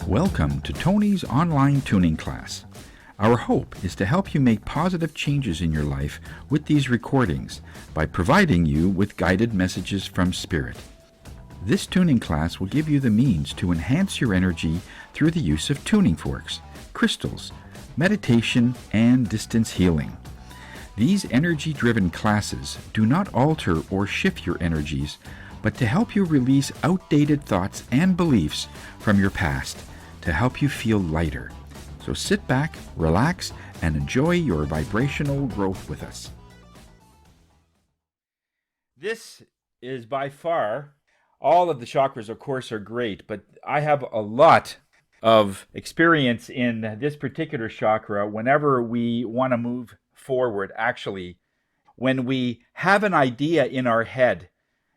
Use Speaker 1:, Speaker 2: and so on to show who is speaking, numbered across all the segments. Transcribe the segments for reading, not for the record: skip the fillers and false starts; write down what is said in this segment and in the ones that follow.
Speaker 1: Welcome to Tony's online tuning class. Our hope is to help you make positive changes in your life with these recordings by providing you with guided messages from Spirit. This tuning class will give you the means to enhance your energy through the use of tuning forks, crystals, meditation, and distance healing. These energy-driven classes do not alter or shift your energies, but to help you release outdated thoughts and beliefs from your past to help you feel lighter. So sit back, relax, and enjoy your vibrational growth with us. This is by far, all of the chakras, of course, are great, but I have a lot of experience in this particular chakra whenever we want to move forward. Actually, when we have an idea in our head,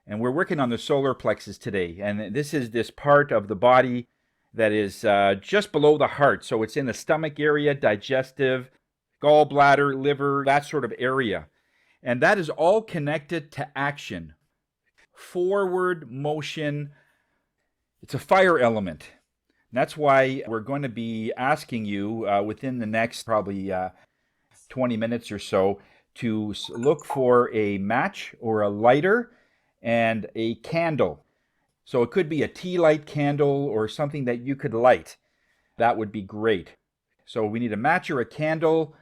Speaker 1: and we're working on the solar plexus today, and this is this part of the body that is just below the heart, so it's in the stomach area, digestive, gallbladder, liver, that sort of area, and that is all connected to action, forward motion. It's a fire element. That's why we're going to be asking you within the next probably 20 minutes or so to look for a match or a lighter and a candle. So it could be a tea light candle or something that you could light. That would be great. So we need a match or a candle.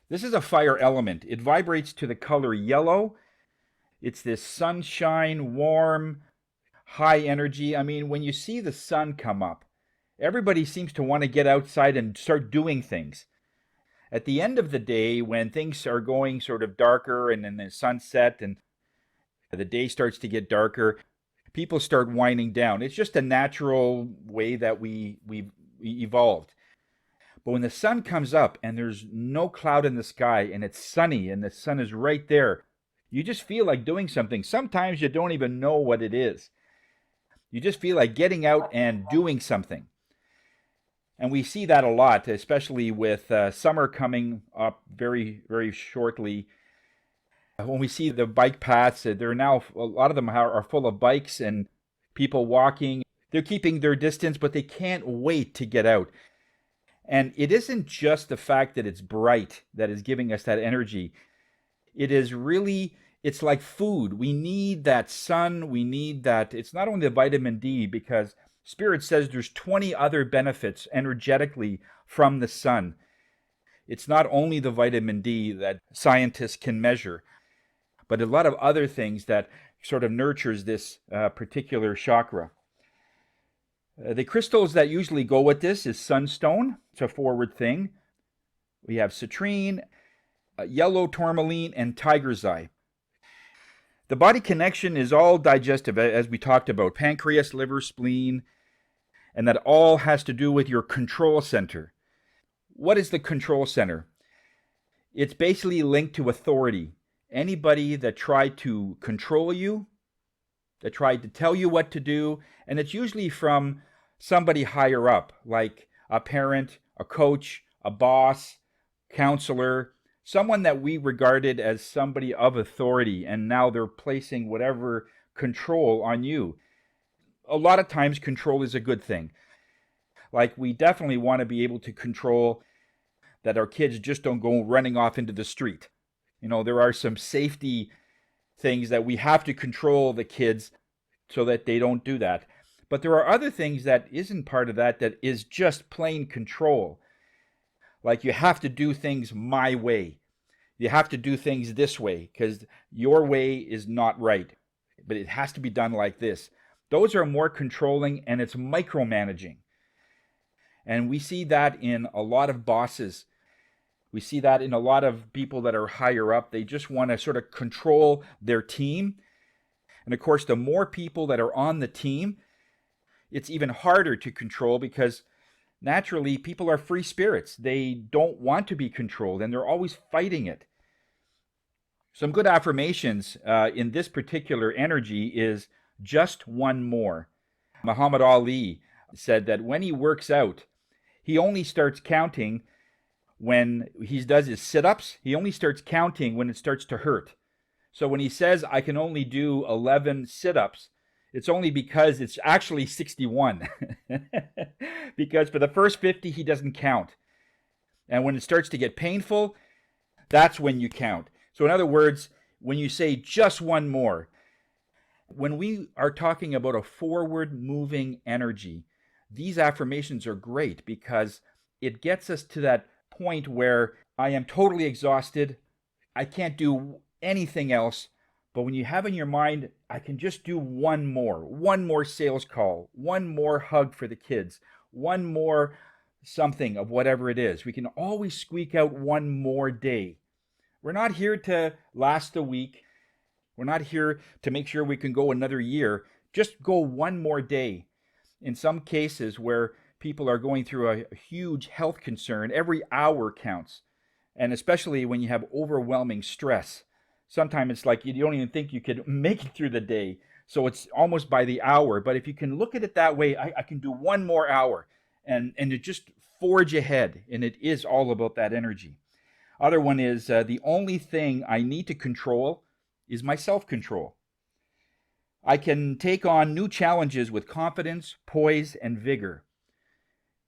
Speaker 1: This is a fire element. It vibrates to the color yellow. It's this sunshine, warm, high energy. I mean, when you see the sun come up, everybody seems to want to get outside and start doing things. At the end of the day, when things are going sort of darker and then the sunset and the day starts to get darker, people start winding down. It's just a natural way that we evolved. But when the sun comes up and there's no cloud in the sky and it's sunny and the sun is right there, you just feel like doing something. Sometimes you don't even know what it is. You just feel like getting out and doing something. And we see that a lot, especially with summer coming up very, very shortly. When we see the bike paths, they're now, a lot of them are full of bikes and people walking. They're keeping their distance, but they can't wait to get out. And it isn't just the fact that it's bright that is giving us that energy. It is really, it's like food. We need that sun. We need that. It's not only the vitamin D, because Spirit says there's 20 other benefits energetically from the sun. It's not only the vitamin D that scientists can measure, but a lot of other things that sort of nurtures this particular chakra. The crystals that usually go with this is sunstone. It's a forward thing. We have citrine, yellow tourmaline, and tiger's eye. The body connection is all digestive, as we talked about, pancreas, liver, spleen, and that all has to do with your control center. What is the control center? It's basically linked to authority. Anybody that tried to control you, that tried to tell you what to do, and it's usually from somebody higher up, like a parent, a coach, a boss, counselor, someone that we regarded as somebody of authority, and now they're placing whatever control on you. A lot of times control is a good thing. Like, we definitely want to be able to control that our kids just don't go running off into the street. You know, there are some safety things that we have to control the kids so that they don't do that. But there are other things that isn't part of that, that is just plain control. Like, you have to do things my way. You have to do things this way because your way is not right. But it has to be done like this. Those are more controlling, and it's micromanaging. And we see that in a lot of bosses. We see that in a lot of people that are higher up. They just want to sort of control their team. And of course, the more people that are on the team, it's even harder to control because naturally people are free spirits. They don't want to be controlled, and they're always fighting it. Some good affirmations in this particular energy is just one more. Muhammad Ali said that when he works out, he only starts counting when he does his sit-ups. He only starts counting when it starts to hurt. So when he says, I can only do 11 sit-ups, it's only because it's actually 61. because for the first 50, he doesn't count. And when it starts to get painful, that's when you count. So in other words, when you say just one more, when we are talking about a forward moving energy, these affirmations are great because it gets us to that point where I am totally exhausted. I can't do anything else. But when you have in your mind, I can just do one more sales call, one more hug for the kids, one more something of whatever it is. We can always squeak out one more day. We're not here to last a week. We're not here to make sure we can go another year. Just go one more day. In some cases where people are going through a huge health concern, every hour counts. And especially when you have overwhelming stress. Sometimes it's like you don't even think you could make it through the day. So it's almost by the hour. But if you can look at it that way, I can do one more hour. And to just forge ahead. And it is all about that energy. Other one is the only thing I need to control is my self-control. I can take on new challenges with confidence, poise, and vigor.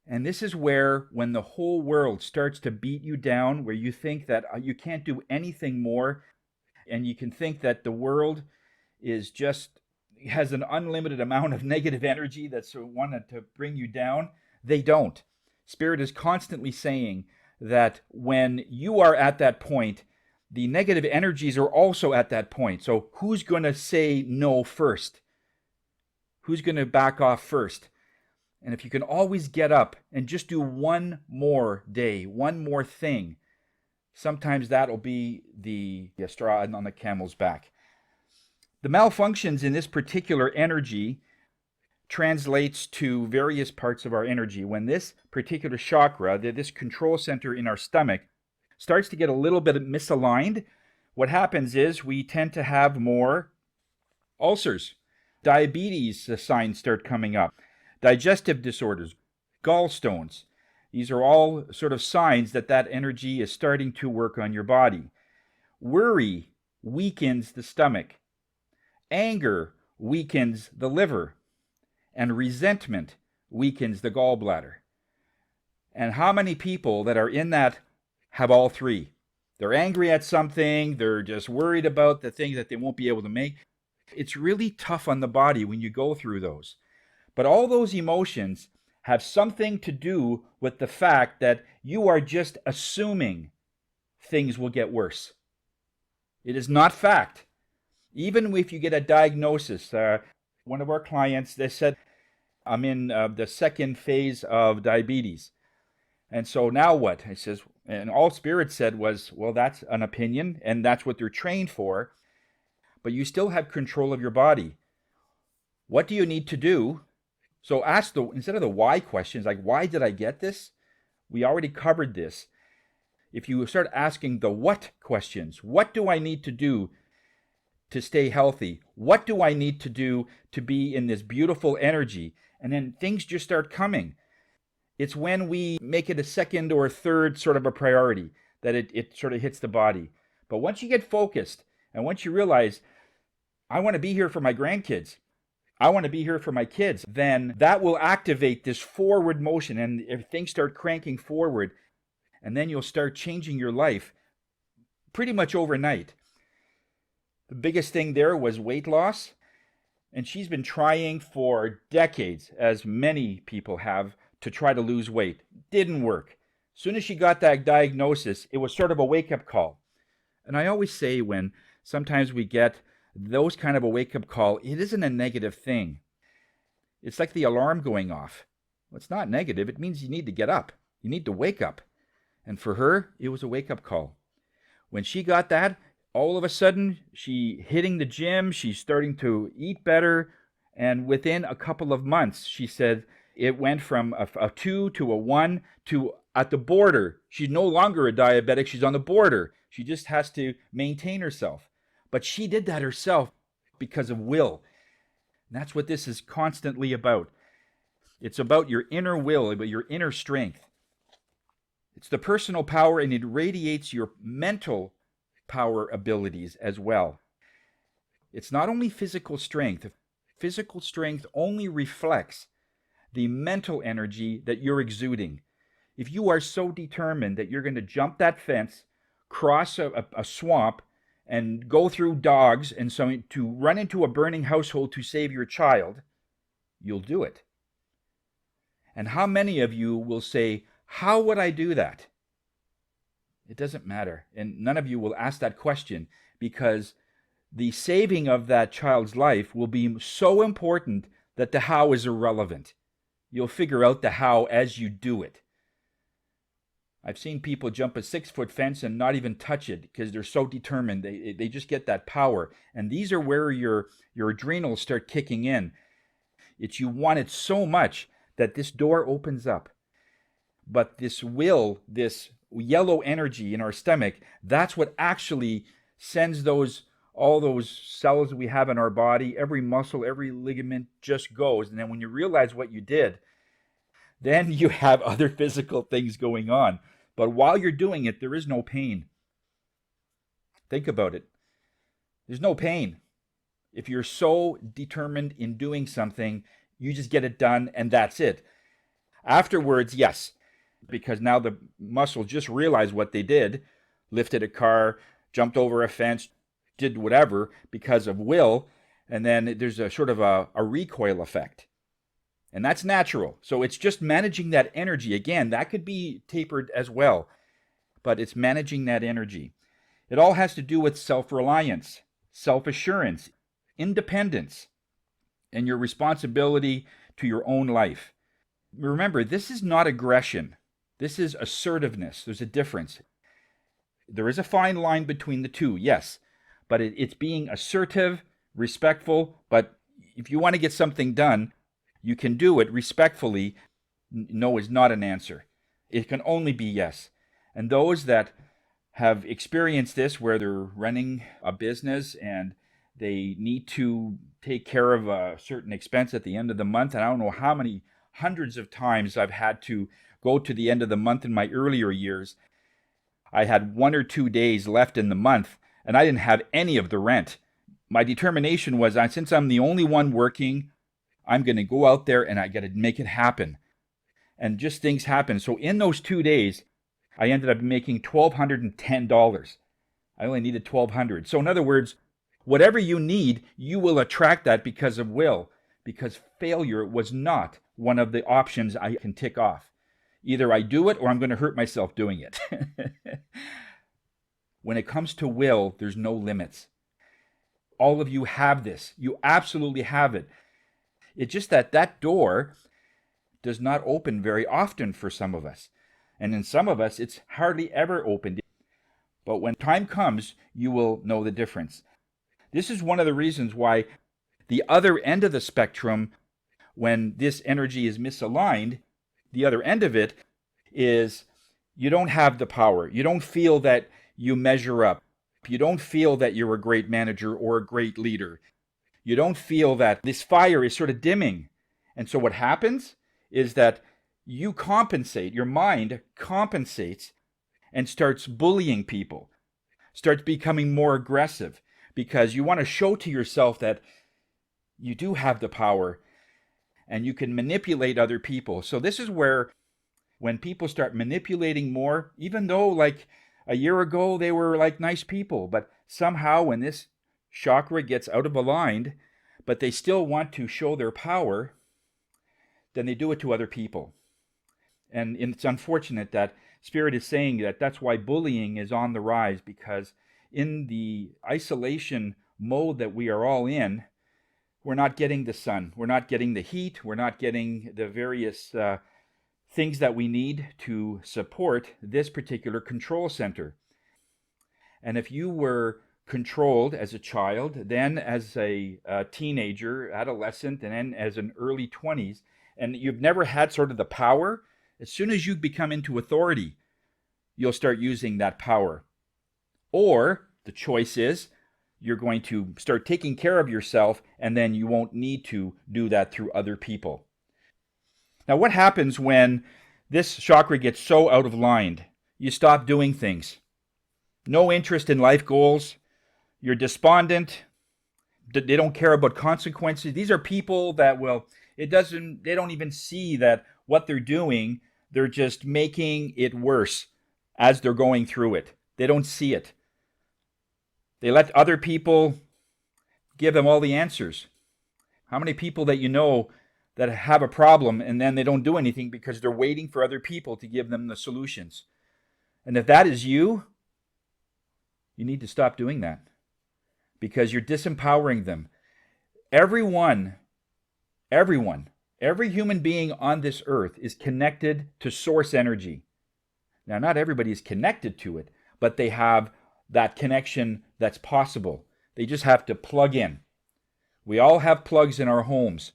Speaker 1: And this is where, when the whole world starts to beat you down, where you think that you can't do anything more, and you can think that the world is just has an unlimited amount of negative energy that's wanted to bring you down, they don't. Spirit is constantly saying that when you are at that point, the negative energies are also at that point. So who's going to say no first? Who's going to back off first? And if you can always get up and just do one more day, one more thing, sometimes that'll be the straw on the camel's back. The malfunctions in this particular energy translates to various parts of our energy. When this particular chakra, this control center in our stomach, starts to get a little bit misaligned, what happens is we tend to have more ulcers. Diabetes signs start coming up. Digestive disorders, gallstones. These are all sort of signs that that energy is starting to work on your body. Worry weakens the stomach. Anger weakens the liver. And resentment weakens the gallbladder. And how many people that are in that have all three? They're angry at something, they're just worried about the thing that they won't be able to make. It's really tough on the body when you go through those. But all those emotions have something to do with the fact that you are just assuming things will get worse. It is not fact. Even if you get a diagnosis, one of our clients, they said, I'm in the second phase of diabetes. And so now what? He says, and all Spirit said was, well, that's an opinion, and that's what they're trained for. But you still have control of your body. What do you need to do? So ask instead of the why questions, like, why did I get this? We already covered this. If you start asking the what questions, what do I need to do to stay healthy? What do I need to do to be in this beautiful energy? And then things just start coming. It's when we make it a second or a third sort of a priority that it sort of hits the body. But once you get focused and once you realize, I want to be here for my grandkids, I want to be here for my kids, then that will activate this forward motion, and if things start cranking forward, and then you'll start changing your life pretty much overnight. The biggest thing there was weight loss, and she's been trying for decades, as many people have, to try to lose weight. Didn't work. As soon as she got that diagnosis, it was sort of a wake-up call. And I always say, when sometimes we get those kind of a wake-up call, it isn't a negative thing. It's like the alarm going off. Well, it's not negative. It means you need to get up. You need to wake up. And for her, it was a wake-up call. When she got that, all of a sudden, she hitting the gym, she's starting to eat better, and within a couple of months, she said it went from a 2 to a 1 to at the border. She's no longer a diabetic, she's on the border. She just has to maintain herself. But she did that herself because of will. And that's what this is constantly about. It's about your inner will, about your inner strength. It's the personal power, and it radiates your mental power abilities as well. It's not only physical strength. Physical strength only reflects the mental energy that you're exuding. If you are so determined that you're going to jump that fence, cross a swamp, and go through dogs and so to run into a burning household to save your child, you'll do it. And how many of you will say, how would I do that? It doesn't matter. And none of you will ask that question because the saving of that child's life will be so important that the how is irrelevant. You'll figure out the how as you do it. I've seen people jump a 6-foot fence and not even touch it because they're so determined. They just get that power. And these are where your adrenals start kicking in. It's you want it so much that this door opens up. But this will, this yellow energy in our stomach, that's what actually sends all those cells we have in our body, every muscle, every ligament just goes. And then when you realize what you did, then you have other physical things going on. But while you're doing it, there is no pain. Think about it. There's no pain. If you're so determined in doing something, you just get it done and that's it. Afterwards, yes, because now the muscle just realized what they did, lifted a car, jumped over a fence, did whatever because of will, and then there's a sort of a recoil effect. And that's natural. So it's just managing that energy. Again, that could be tapered as well, but it's managing that energy. It all has to do with self-reliance, self-assurance, independence, and your responsibility to your own life. Remember, this is not aggression. This is assertiveness. There's a difference. There is a fine line between the two, yes, but it's being assertive, respectful, but if you want to get something done, you can do it respectfully. No is not an answer. It can only be yes. And those that have experienced this where they're running a business and they need to take care of a certain expense at the end of the month, and I don't know how many hundreds of times I've had to go to the end of the month in my earlier years. I had 1 or 2 days left in the month and I didn't have any of the rent. My determination was, since I'm the only one working, I'm going to go out there and I got to make it happen. And just things happen. So in those 2 days, I ended up making $1,210. I only needed $1,200. So in other words, whatever you need, you will attract that because of will. Because failure was not one of the options I can tick off. Either I do it or I'm going to hurt myself doing it. When it comes to will, there's no limits. All of you have this. You absolutely have it. It's just that door does not open very often for some of us. And in some of us, it's hardly ever opened. But when time comes, you will know the difference. This is one of the reasons why the other end of the spectrum, when this energy is misaligned, the other end of it is you don't have the power. You don't feel that you measure up. You don't feel that you're a great manager or a great leader. You don't feel that this fire is sort of dimming. And so what happens is that you compensate, your mind compensates and starts bullying people, starts becoming more aggressive because you want to show to yourself that you do have the power and you can manipulate other people. So this is where when people start manipulating more, even though like a year ago they were like nice people, but somehow when this chakra gets out of aligned, but they still want to show their power, then they do it to other people. And it's unfortunate that Spirit is saying that that's why bullying is on the rise, because in the isolation mode that we are all in, we're not getting the sun, we're not getting the heat, we're not getting the various things that we need to support this particular control center. And if you were controlled as a child, then as a teenager, adolescent, and then as an early 20s, and you've never had sort of the power, as soon as you become into authority, you'll start using that power. Or the choice is you're going to start taking care of yourself, and then you won't need to do that through other people. Now, what happens when this chakra gets so out of line? You stop doing things. No interest in life goals. You're despondent. They don't care about consequences. These are people that will, They don't even see that what they're doing, they're just making it worse as they're going through it. They don't see it. They let other people give them all the answers. How many people that you know that have a problem and then they don't do anything because they're waiting for other people to give them the solutions? And if that is you, you need to stop doing that because you're disempowering them. Everyone, every human being on this earth is connected to source energy. Now, not everybody is connected to it, but they have that connection that's possible. They just have to plug in. We all have plugs in our homes.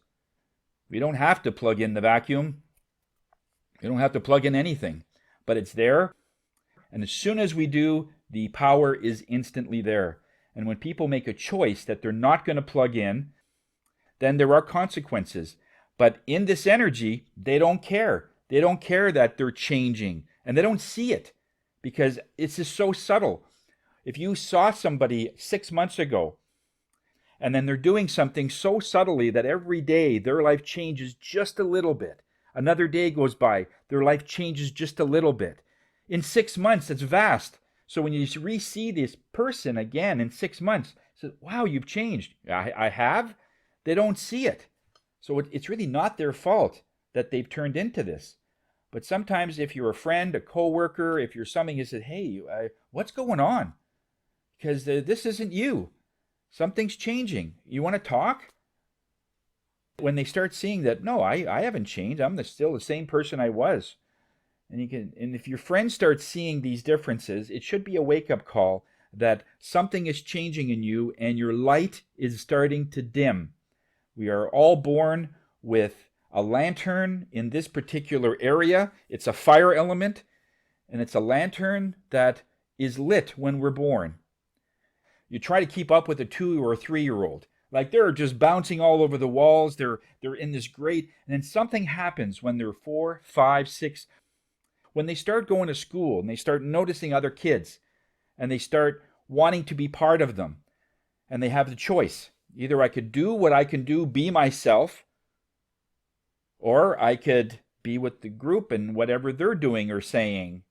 Speaker 1: We don't have to plug in the vacuum. We don't have to plug in anything, but it's there. And as soon as we do, the power is instantly there. And when people make a choice that they're not going to plug in, then there are consequences. But in this energy, they don't care. They don't care that they're changing. And they don't see it because it's just so subtle. If you saw somebody 6 months ago, and then they're doing something so subtly that every day their life changes just a little bit. Another day goes by, their life changes just a little bit. In 6 months, it's vast. So when you re-see this person again in 6 months, say, wow, you've changed. I have? They don't see it. So it's really not their fault that they've turned into this. But sometimes if you're a friend, a coworker, if you're something, you say, hey, what's going on? Because this isn't you. Something's changing. You want to talk? When they start seeing that, no, I haven't changed. I'm still the same person I was. And if your friends start seeing these differences, it should be a wake-up call that something is changing in you and your light is starting to dim. We are all born with a lantern in this particular area. It's a fire element, and it's a lantern that is lit when we're born. You try to keep up with a 2 or a 3-year-old. Like they're just bouncing all over the walls. They're in this great, and then something happens when they're 4, 5, 6. When they start going to school and they start noticing other kids and they start wanting to be part of them and they have the choice. Either I could do what I can do, be myself, or I could be with the group and whatever they're doing or saying.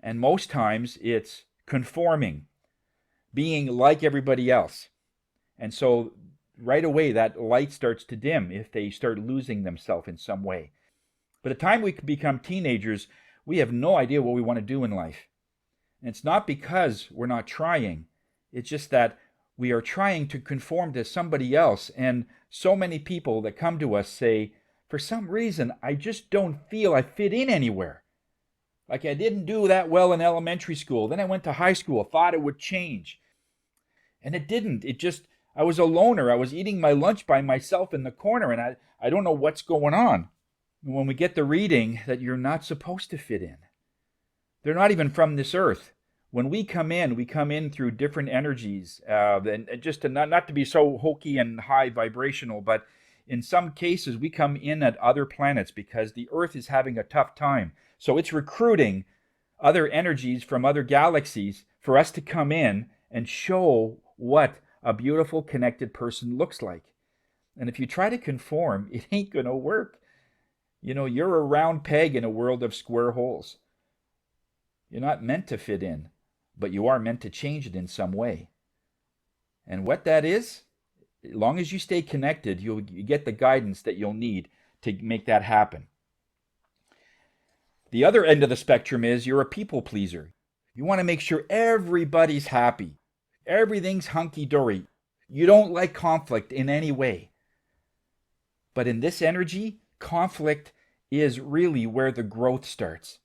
Speaker 1: And most times it's conforming, being like everybody else. And so right away that light starts to dim if they start losing themselves in some way. By the time we become teenagers, we have no idea what we want to do in life. And it's not because we're not trying. It's just that we are trying to conform to somebody else. And so many people that come to us say, for some reason, I just don't feel I fit in anywhere. Like I didn't do that well in elementary school. Then I went to high school, thought it would change. And it didn't. I was a loner. I was eating my lunch by myself in the corner, and I don't know what's going on. When we get the reading that you're not supposed to fit in. They're not even from this earth. When we come in through different energies. And just to not to be so hokey and high vibrational, but in some cases we come in at other planets because the earth is having a tough time. So it's recruiting other energies from other galaxies for us to come in and show what a beautiful connected person looks like. And if you try to conform, it ain't going to work. You know, you're a round peg in a world of square holes. You're not meant to fit in, but you are meant to change it in some way. And what that is, as long as you stay connected, you get the guidance that you'll need to make that happen. The other end of the spectrum is you're a people pleaser. You want to make sure everybody's happy. Everything's hunky-dory. You don't like conflict in any way. But in this energy, conflict is really where the growth starts.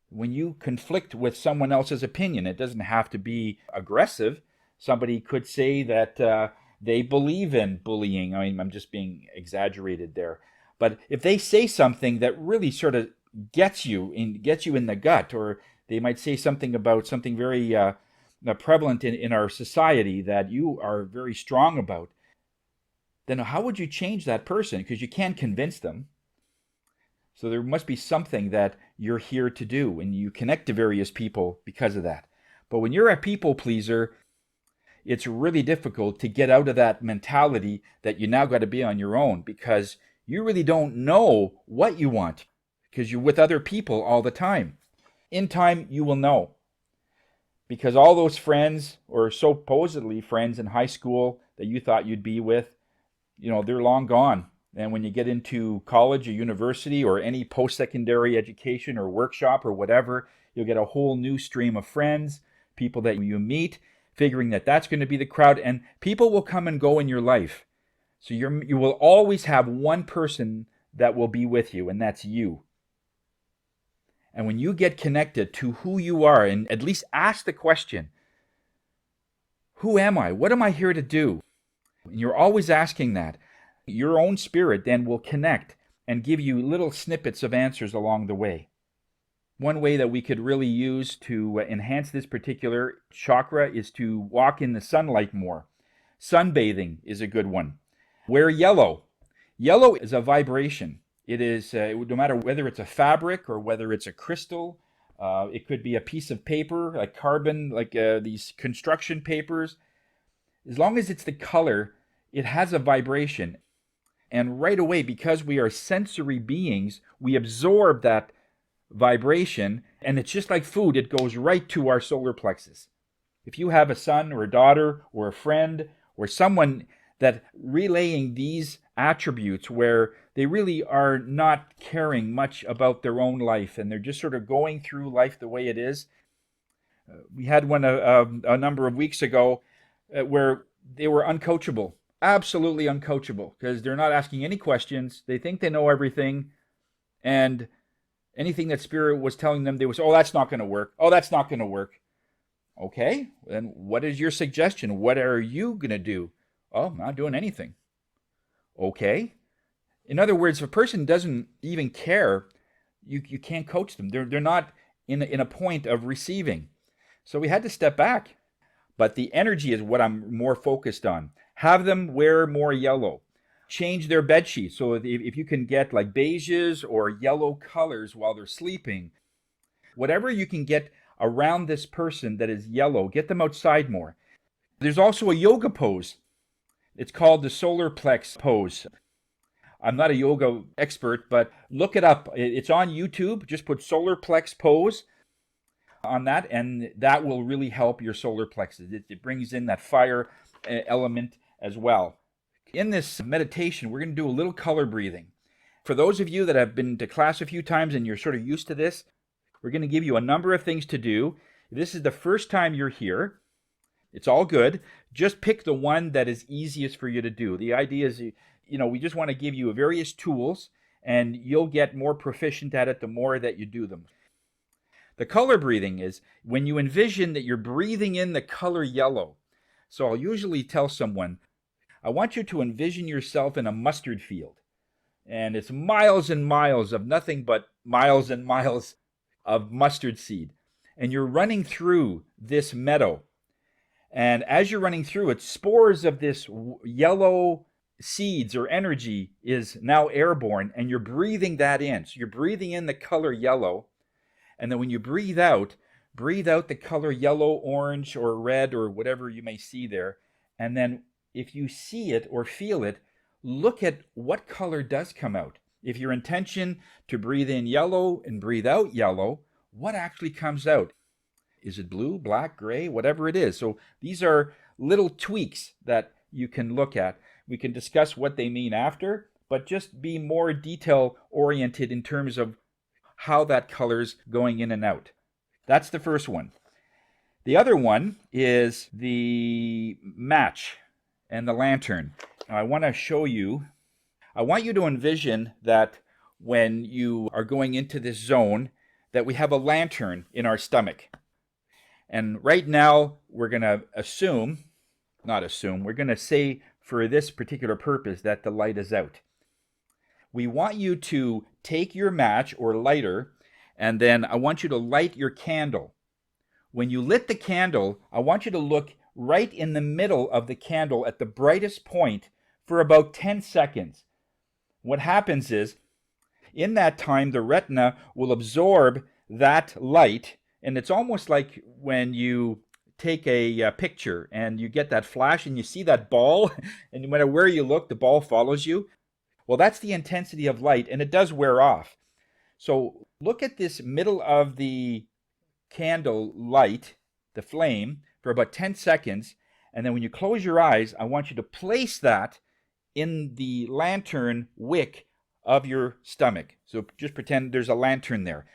Speaker 1: When you conflict with someone else's opinion, it doesn't have to be aggressive. Somebody could say that they believe in bullying. I mean, I'm just being exaggerated there. But if they say something that really sort of gets you in the gut, or they might say something about something very prevalent in our society that you are very strong about, then how would you change that person? Because you can't convince them. So there must be something that you're here to do, and you connect to various people because of that. But when you're a people pleaser, it's really difficult to get out of that mentality that you now got to be on your own, because you really don't know what you want because you're with other people all the time. In time, you will know, because all those friends, or supposedly friends in high school that you thought you'd be with, they're long gone. And when you get into college or university or any post-secondary education or workshop or whatever, you'll get a whole new stream of friends, people that you meet, figuring that that's going to be the crowd, and people will come and go in your life. So you will always have one person that will be with you, and that's you. And when you get connected to who you are, and at least ask the question, who am I? What am I here to do? And you're always asking that. Your own spirit then will connect and give you little snippets of answers along the way. One way that we could really use to enhance this particular chakra is to walk in the sunlight more. Sunbathing is a good one. Wear yellow. Yellow is a vibration. It is, no matter whether it's a fabric or whether it's a crystal, it could be a piece of paper, like carbon, like these construction papers. As long as it's the color, it has a vibration. And right away, because we are sensory beings, we absorb that vibration, and it's just like food, it goes right to our solar plexus. If you have a son or a daughter or a friend or someone that relaying these attributes where they really are not caring much about their own life and they're just sort of going through life the way it is. We had one a number of weeks ago where they were uncoachable, absolutely uncoachable, because they're not asking any questions. They think they know everything, and anything that Spirit was telling them, they was, oh, that's not going to work. Oh, that's not going to work. Okay, then what is your suggestion? What are you going to do? Oh, I'm not doing anything. Okay. In other words, if a person doesn't even care, you can't coach them. They're not in a point of receiving. So we had to step back. But the energy is what I'm more focused on. Have them wear more yellow. Change their bed sheets. So if you can get like beiges or yellow colors while they're sleeping, whatever you can get around this person that is yellow, get them outside more. There's also a yoga pose. It's called the Solar Plexus pose. I'm not a yoga expert, but look it up. It's on YouTube. Just put Solar Plexus pose on that, and that will really help your solar plexus. It brings in that fire element as well. In this meditation, we're going to do a little color breathing. For those of you that have been to class a few times and you're sort of used to this, we're going to give you a number of things to do. If this is the first time you're here, it's all good. Just pick the one that is easiest for you to do. The idea is, we just want to give you various tools, and you'll get more proficient at it the more that you do them. The color breathing is when you envision that you're breathing in the color yellow. So I'll usually tell someone, I want you to envision yourself in a mustard field. And it's miles and miles of nothing but miles and miles of mustard seed. And you're running through this meadow. And as you're running through it, spores of this yellow seeds or energy is now airborne, and you're breathing that in. So you're breathing in the color yellow. And then when you breathe out the color yellow, orange, or red, or whatever you may see there. And then if you see it or feel it, look at what color does come out. If your intention to breathe in yellow and breathe out yellow, what actually comes out? Is it blue, black, gray, whatever it is? So these are little tweaks that you can look at. We can discuss what they mean after, but just be more detail-oriented in terms of how that color's going in and out. That's the first one. The other one is the match and the lantern. Now, I want to show you, I want you to envision that when you are going into this zone, that we have a lantern in our stomach. And right now, we're going to we're going to say for this particular purpose that the light is out. We want you to take your match or lighter, and then I want you to light your candle. When you lit the candle, I want you to look right in the middle of the candle at the brightest point for about 10 seconds. What happens is, in that time, the retina will absorb that light, and it's almost like when you take a picture and you get that flash and you see that ball, and no matter where you look, the ball follows you. Well, that's the intensity of light, and it does wear off. So look at this middle of the candle light, the flame, for about 10 seconds. And then when you close your eyes, I want you to place that in the lantern wick of your stomach. So just pretend there's a lantern there.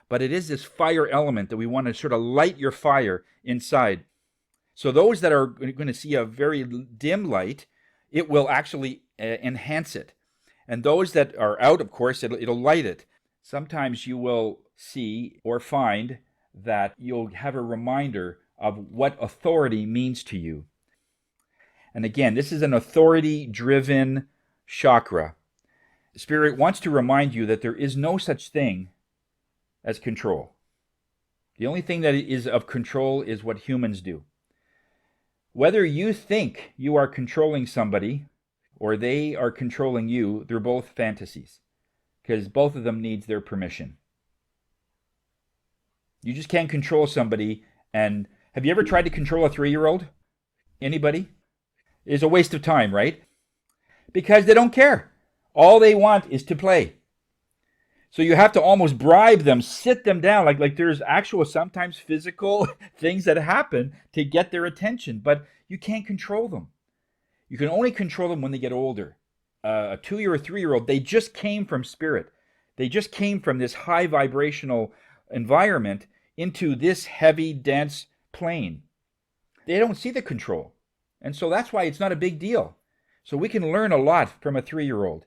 Speaker 1: But it is this fire element that we want to sort of light your fire inside. So those that are going to see a very dim light, it will actually enhance it. And those that are out, of course, it'll light it. Sometimes you will see or find that you'll have a reminder of what authority means to you. And again, this is an authority-driven chakra. Spirit wants to remind you that there is no such thing as control. The only thing that is of control is what humans do. Whether you think you are controlling somebody or they are controlling you, they're both fantasies, because both of them needs their permission. You just can't control somebody. And have you ever tried to control a 3-year-old? Anybody? It's a waste of time, right? Because they don't care. All they want is to play. So you have to almost bribe them, sit them down, like there's actual sometimes physical things that happen to get their attention, but you can't control them. You can only control them when they get older. A 2-year or 3-year-old, they just came from spirit. They just came from this high vibrational environment into this heavy, dense plane. They don't see the control. And so that's why it's not a big deal. So we can learn a lot from a 3-year-old.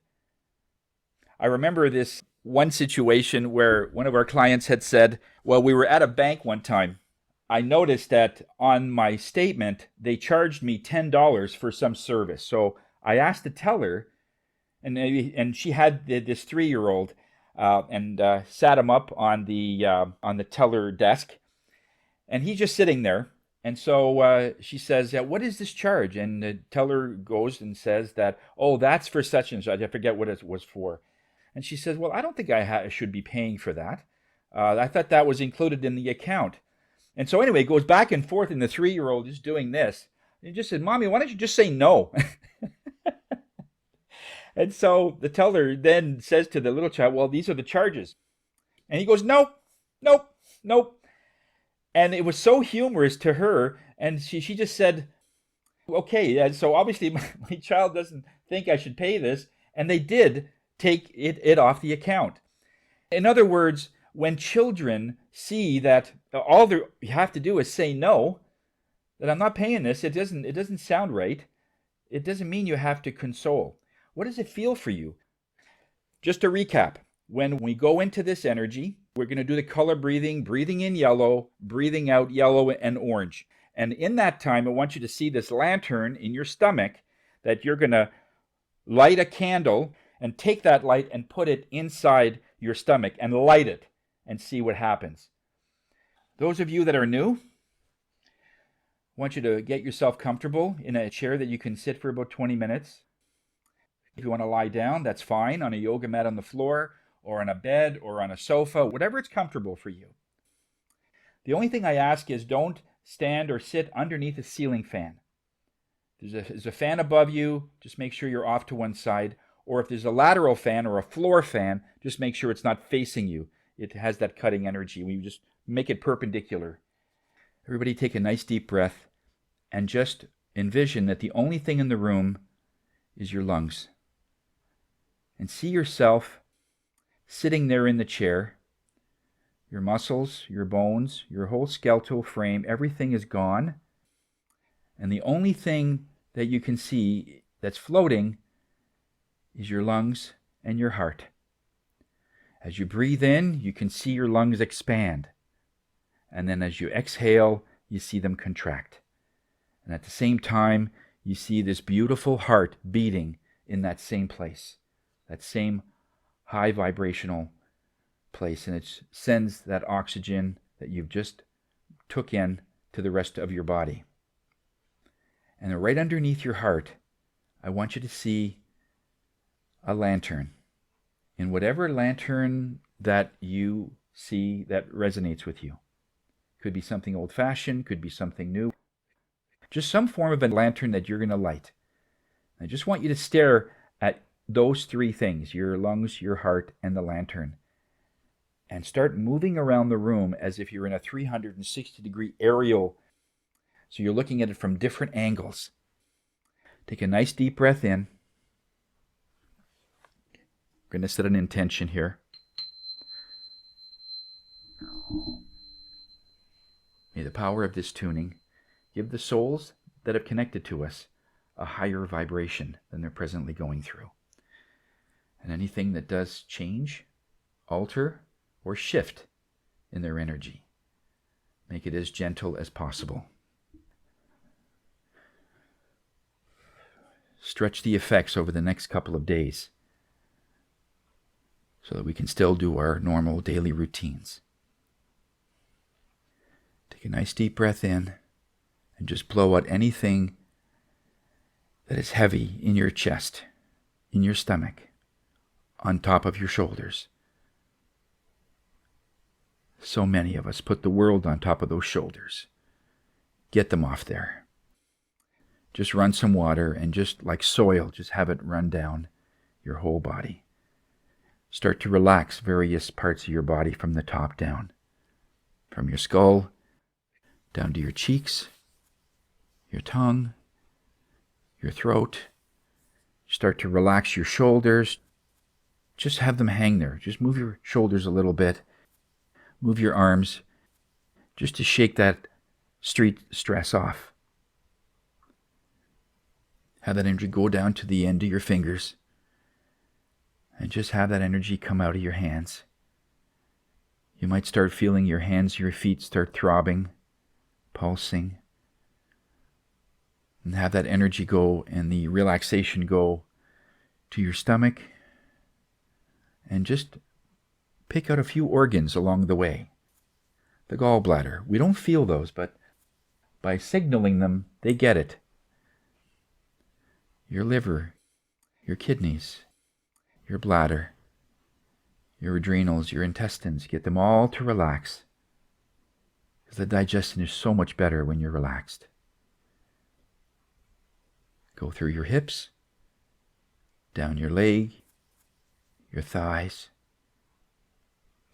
Speaker 1: I remember this one situation where one of our clients had said, well, we were at a bank one time. I noticed that on my statement, they charged me $10 for some service. So I asked the teller, and she had this 3-year-old, and sat him up on the teller desk, and he's just sitting there. And so she says, yeah, what is this charge? And the teller goes and says that, oh, that's for such and such. I forget what it was for. And she says, well, I don't think I should be paying for that. I thought that was included in the account. And so anyway, it goes back and forth, and the 3-year-old is doing this. And he just said, Mommy, why don't you just say no? And so the teller then says to the little child, well, these are the charges. And he goes, nope, nope, nope. And it was so humorous to her. And she just said, okay, and so obviously my child doesn't think I should pay this. And they did take it off the account. In other words, when children see that all you have to do is say no, that I'm not paying this, it doesn't sound right, it doesn't mean you have to console. What does it feel for you? Just to recap, when we go into this energy, we're going to do the color breathing, breathing in yellow, breathing out yellow and orange. And in that time, I want you to see this lantern in your stomach that you're going to light a candle and take that light and put it inside your stomach and light it and see what happens. Those of you that are new, I want you to get yourself comfortable in a chair that you can sit for about 20 minutes. If you want to lie down, that's fine, on a yoga mat on the floor, or on a bed, or on a sofa, whatever it's comfortable for you. The only thing I ask is don't stand or sit underneath a ceiling fan. There's a fan above you, just make sure you're off to one side. Or if there's a lateral fan or a floor fan, just make sure it's not facing you. It has that cutting energy. We just make it perpendicular. Everybody take a nice deep breath and just envision that the only thing in the room is your lungs. And see yourself sitting there in the chair. Your muscles, your bones, your whole skeletal frame, everything is gone. And the only thing that you can see that's floating is your lungs and your heart. As you breathe in, you can see your lungs expand. And then as you exhale, you see them contract. And at the same time, you see this beautiful heart beating in that same place, that same high vibrational place. And it sends that oxygen that you've just took in to the rest of your body. And then right underneath your heart, I want you to see a lantern. In whatever lantern that you see that resonates with you. Could be something old-fashioned, could be something new. Just some form of a lantern that you're going to light. I just want you to stare at those three things, your lungs, your heart, and the lantern, and start moving around the room as if you're in a 360-degree aerial. So you're looking at it from different angles. Take a nice deep breath in. We're going to set an intention here. May the power of this tuning give the souls that have connected to us a higher vibration than they're presently going through. And anything that does change, alter, or shift in their energy, make it as gentle as possible. Stretch the effects over the next couple of days so that we can still do our normal daily routines. Take a nice deep breath in and just blow out anything that is heavy in your chest, in your stomach, on top of your shoulders. So many of us put the world on top of those shoulders. Get them off there. Just run some water and just like soil, just have it run down your whole body. Start to relax various parts of your body from the top down. From your skull down to your cheeks, your tongue, your throat. Start to relax your shoulders. Just have them hang there. Just move your shoulders a little bit. Move your arms just to shake that street stress off. Have that energy go down to the end of your fingers. And just have that energy come out of your hands. You might start feeling your hands, your feet start throbbing, pulsing. And have that energy go and the relaxation go to your stomach. And just pick out a few organs along the way. The gallbladder, we don't feel those, but by signaling them, they get it. Your liver, your kidneys, your bladder, your adrenals, your intestines, get them all to relax. Because the digestion is so much better when you're relaxed. Go through your hips, down your leg, your thighs,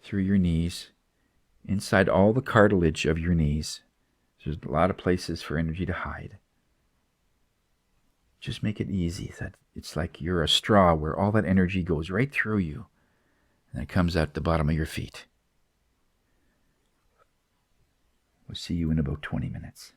Speaker 1: through your knees, inside all the cartilage of your knees. There's a lot of places for energy to hide. Just make it easy. That it's like you're a straw where all that energy goes right through you and it comes out the bottom of your feet. We'll see you in about 20 minutes.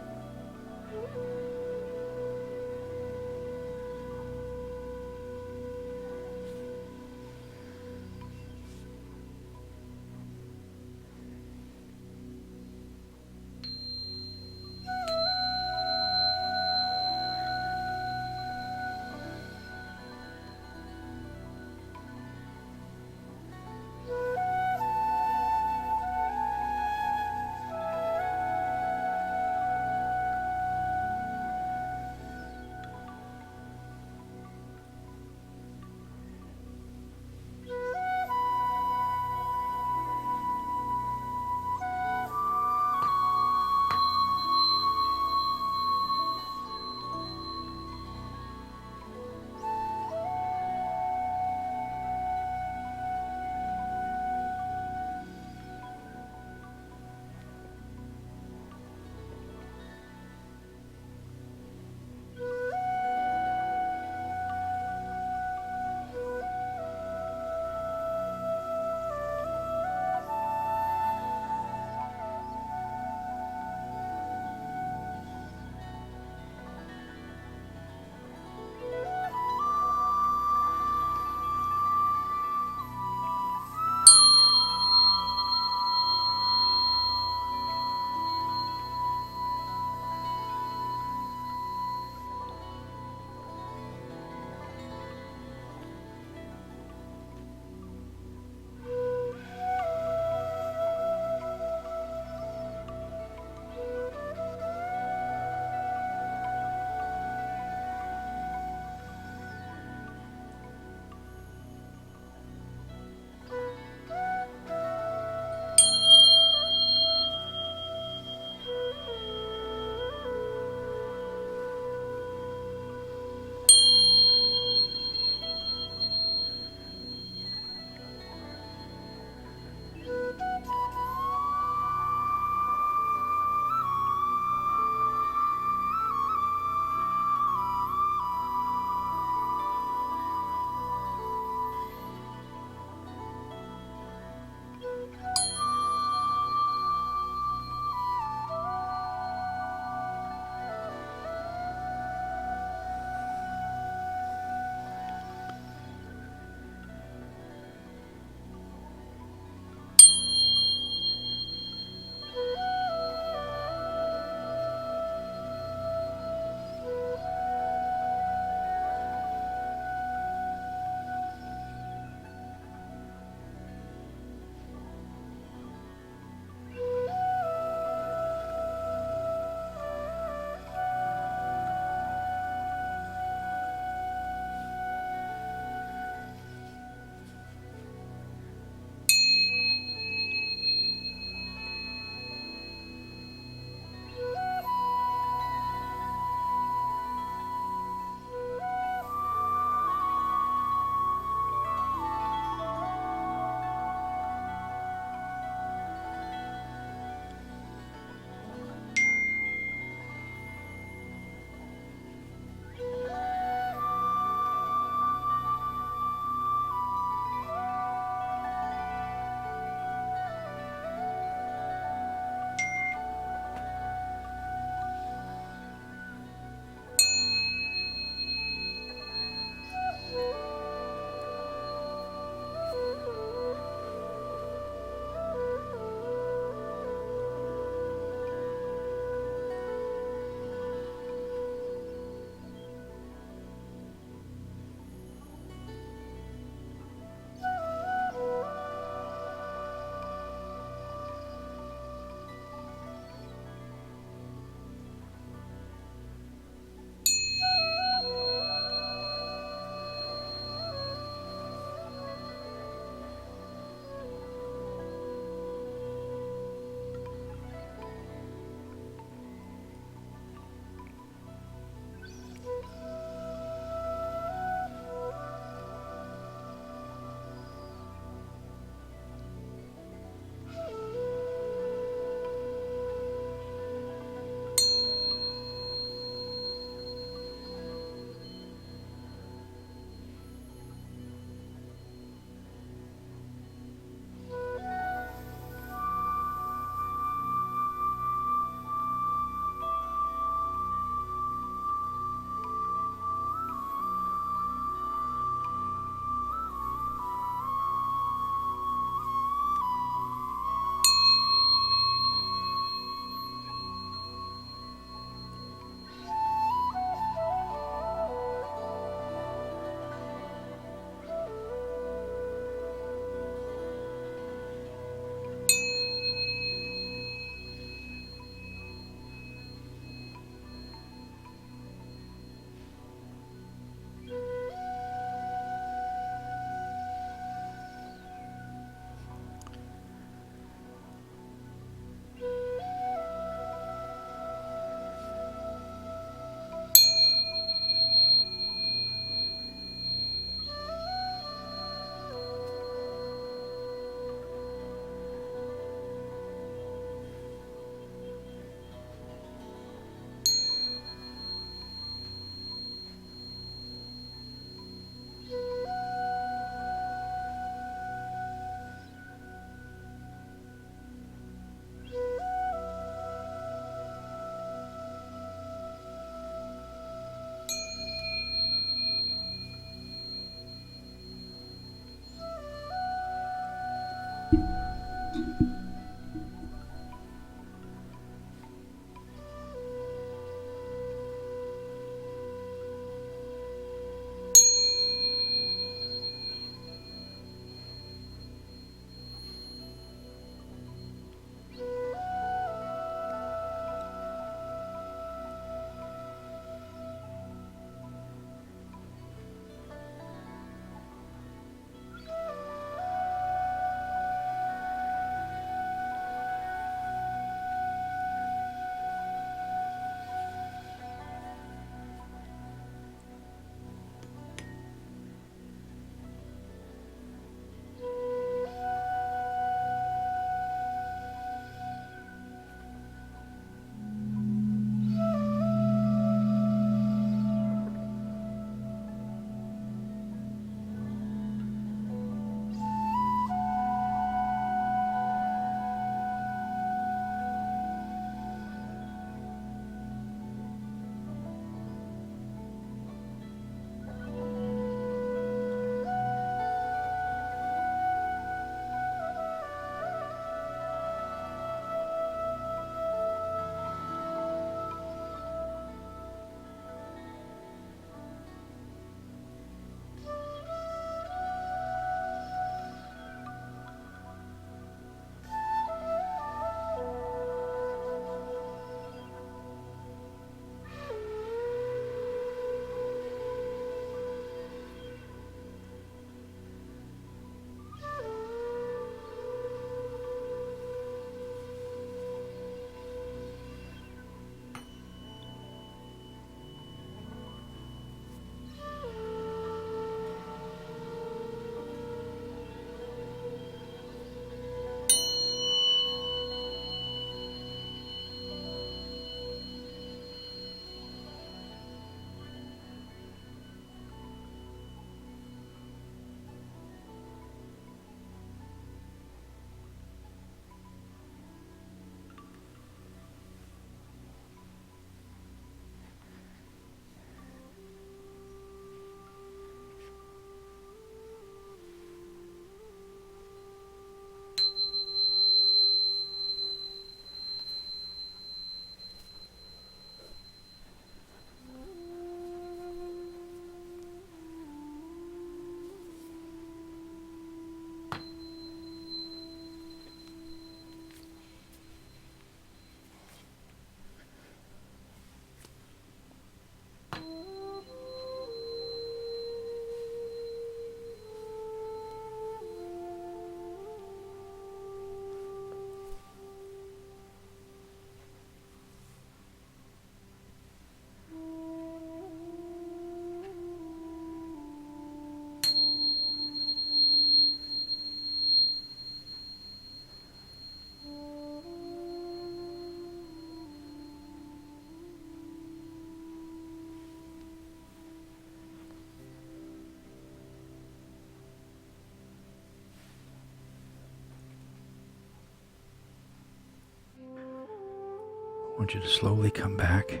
Speaker 2: I want you to slowly come back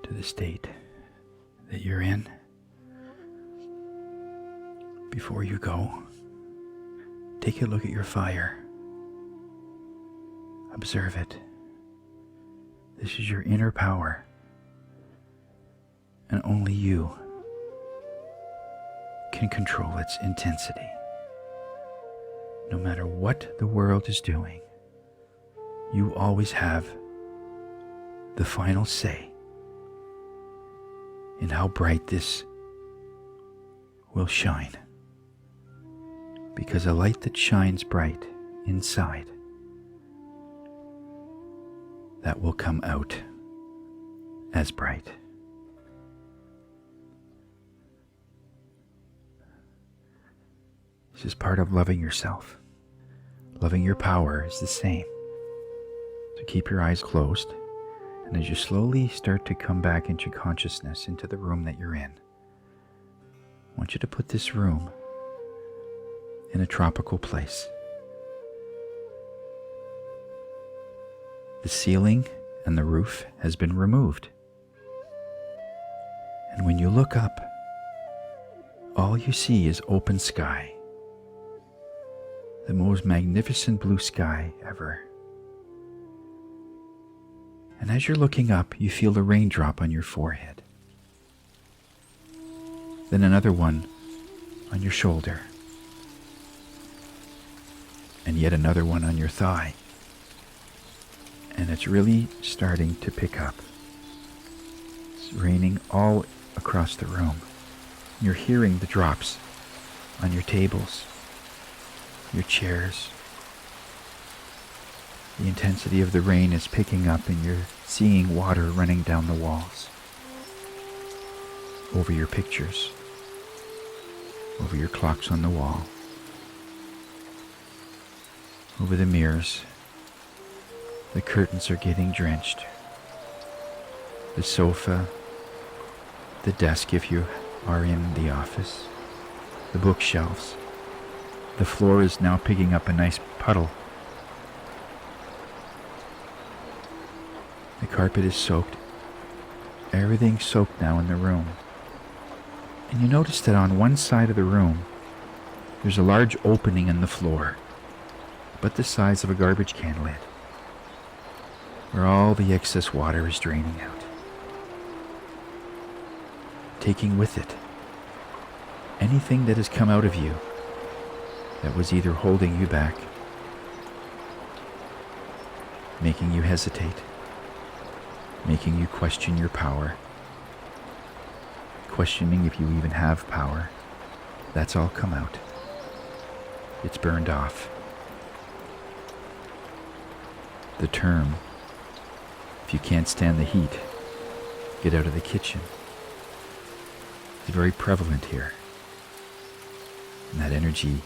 Speaker 2: to the state that you're in. Before you go, take a look at your fire. Observe it. This is your inner power, and only you can control its intensity. No matter what the world is doing, you always have the final say in how bright this will shine. Because a light that shines bright inside, that will come out as bright. This is part of loving yourself. Loving your power is the same. So keep your eyes closed, and as you slowly start to come back into consciousness, into the room that you're in, I want you to put this room in a tropical place. The ceiling and the roof has been removed. And when you look up, all you see is open sky. The most magnificent blue sky ever. And as you're looking up, you feel a raindrop on your forehead. Then another one on your shoulder. And yet another one on your thigh. And it's really starting to pick up. It's raining all across the room. You're hearing the drops on your tables, your chairs. The intensity of the rain is picking up, and you're seeing water running down the walls, over your pictures, over your clocks on the wall, over the mirrors. The curtains are getting drenched. The sofa, the desk if you are in the office, the bookshelves. The floor is now picking up a nice puddle. The carpet is soaked. Everything's soaked now in the room. And you notice that on one side of the room, there's a large opening in the floor, but the size of a garbage can lid, where all the excess water is draining out, taking with it anything that has come out of you that was either holding you back, making you hesitate, making you question your power, questioning if you even have power. That's all come out. It's burned off. The term, if you can't stand the heat, get out of the kitchen, is very prevalent here. And that energy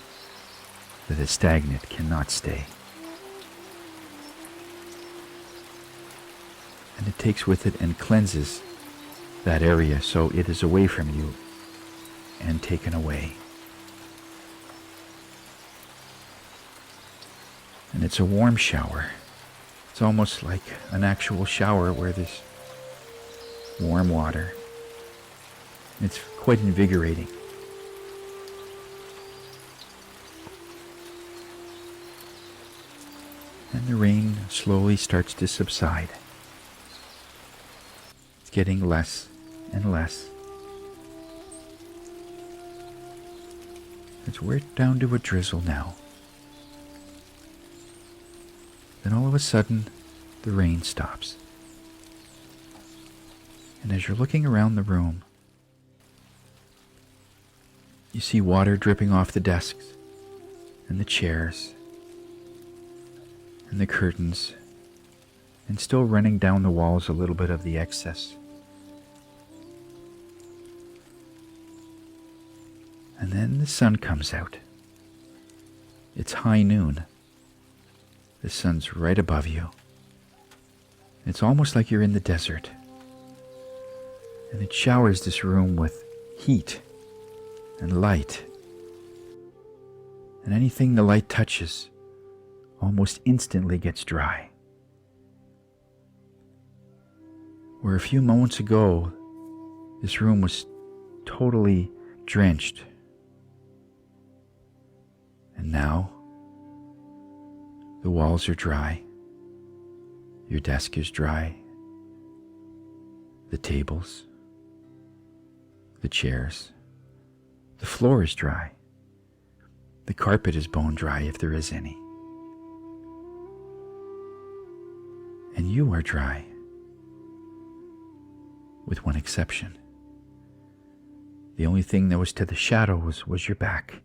Speaker 2: that is stagnant cannot stay. And it takes with it and cleanses that area, so it is away from you and taken away. And it's a warm shower. It's almost like an actual shower where there's warm water. It's quite invigorating. And the rain slowly starts to subside. It's getting less and less. We're down to a drizzle now. Then all of a sudden, the rain stops. And as you're looking around the room, you see water dripping off the desks and the chairs and the curtains, and still running down the walls a little bit of the excess. And then the sun comes out. It's high noon. The sun's right above you. It's almost like you're in the desert. And it showers this room with heat and light. And anything the light touches almost instantly gets dry. Where a few moments ago, this room was totally drenched. And now, the walls are dry. Your desk is dry. The tables, the chairs, the floor is dry. The carpet is bone dry if there is any. And you are dry, with one exception. The only thing that was to the shadows was your back.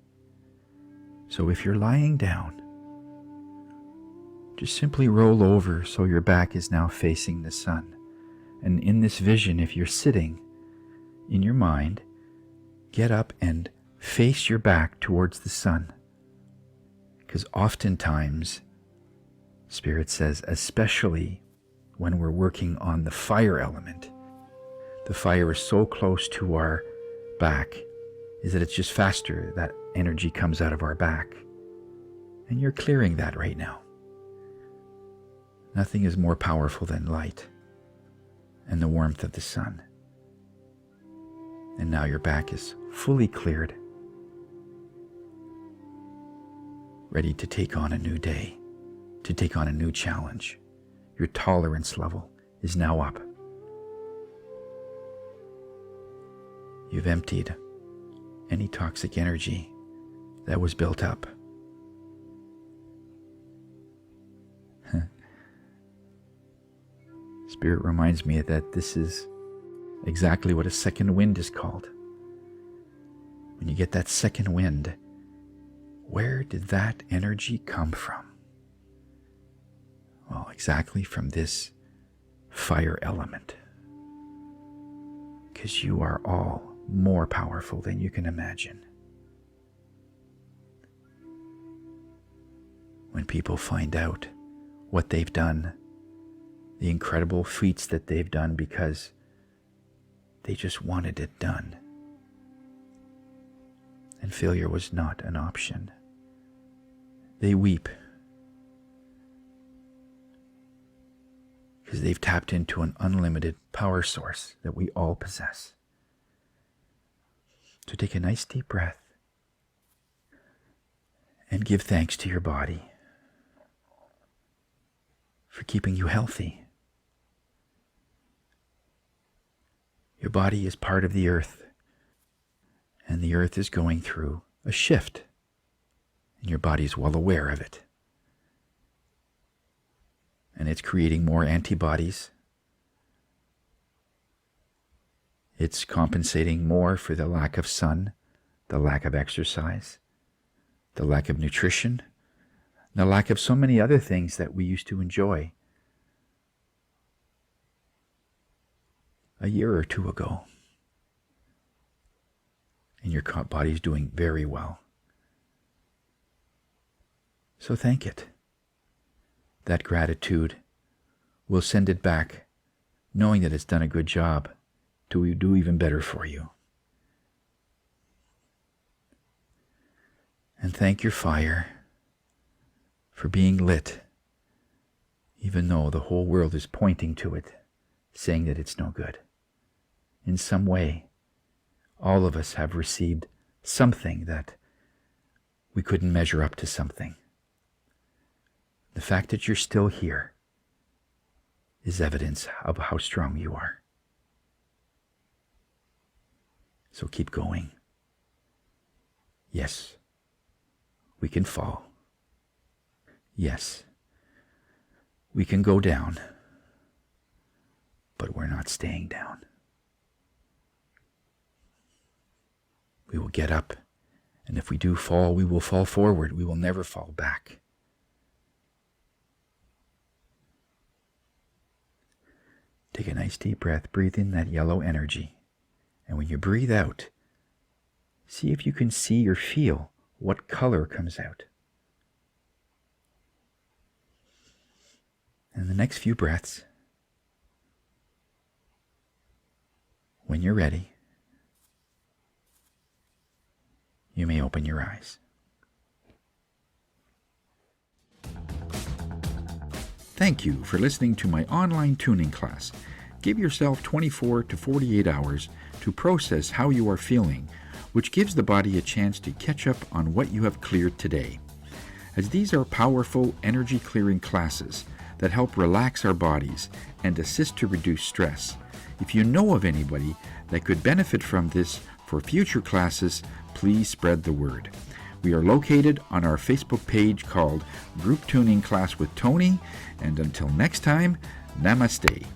Speaker 2: So if you're lying down, just simply roll over so your back is now facing the sun. And in this vision, if you're sitting in your mind, get up and face your back towards the sun. Because oftentimes, Spirit says, especially when we're working on the fire element, the fire is so close to our back, is that it's just faster that energy comes out of our back. And you're clearing that right now. Nothing is more powerful than light and the warmth of the sun. And now your back is fully cleared, ready to take on a new day, to take on a new challenge. Your tolerance level is now up. You've emptied any toxic energy that was built up. Spirit reminds me that this is exactly what a second wind is called. When you get that second wind, where did that energy come from? Well, exactly from this fire element. Because you are all more powerful than you can imagine. When people find out what they've done, the incredible feats that they've done because they just wanted it done, and failure was not an option, they weep because they've tapped into an unlimited power source that we all possess. So take a nice deep breath and give thanks to your body for keeping you healthy. Your body is part of the earth, and the earth is going through a shift, and your body is well aware of it. And it's creating more antibodies. It's compensating more for the lack of sun, the lack of exercise, the lack of nutrition, the lack of so many other things that we used to enjoy a year or two ago. And your body's doing very well. So thank it. That gratitude will send it back, knowing that it's done a good job to do even better for you. And thank your fire for being lit, even though the whole world is pointing to it, saying that it's no good. In some way, all of us have received something that we couldn't measure up to something. The fact that you're still here is evidence of how strong you are. So keep going. Yes, we can fall. Yes, we can go down, but we're not staying down. we will get up. And if we do fall, we will fall forward. We will never fall back. Take a nice deep breath. Breathe in that yellow energy. And when you breathe out, see if you can see or feel what color comes out. And the next few breaths, when you're ready, you may open your eyes. Thank you for listening to my online tuning class. Give yourself 24 to 48 hours to process how you are feeling, which gives the body a chance to catch up on what you have cleared today. As these are powerful energy clearing classes that help relax our bodies and assist to reduce stress, if you know of anybody that could benefit from this for future classes, please spread the word. We are located on our Facebook page called Group Tuning Class with Tony, and until next time, namaste.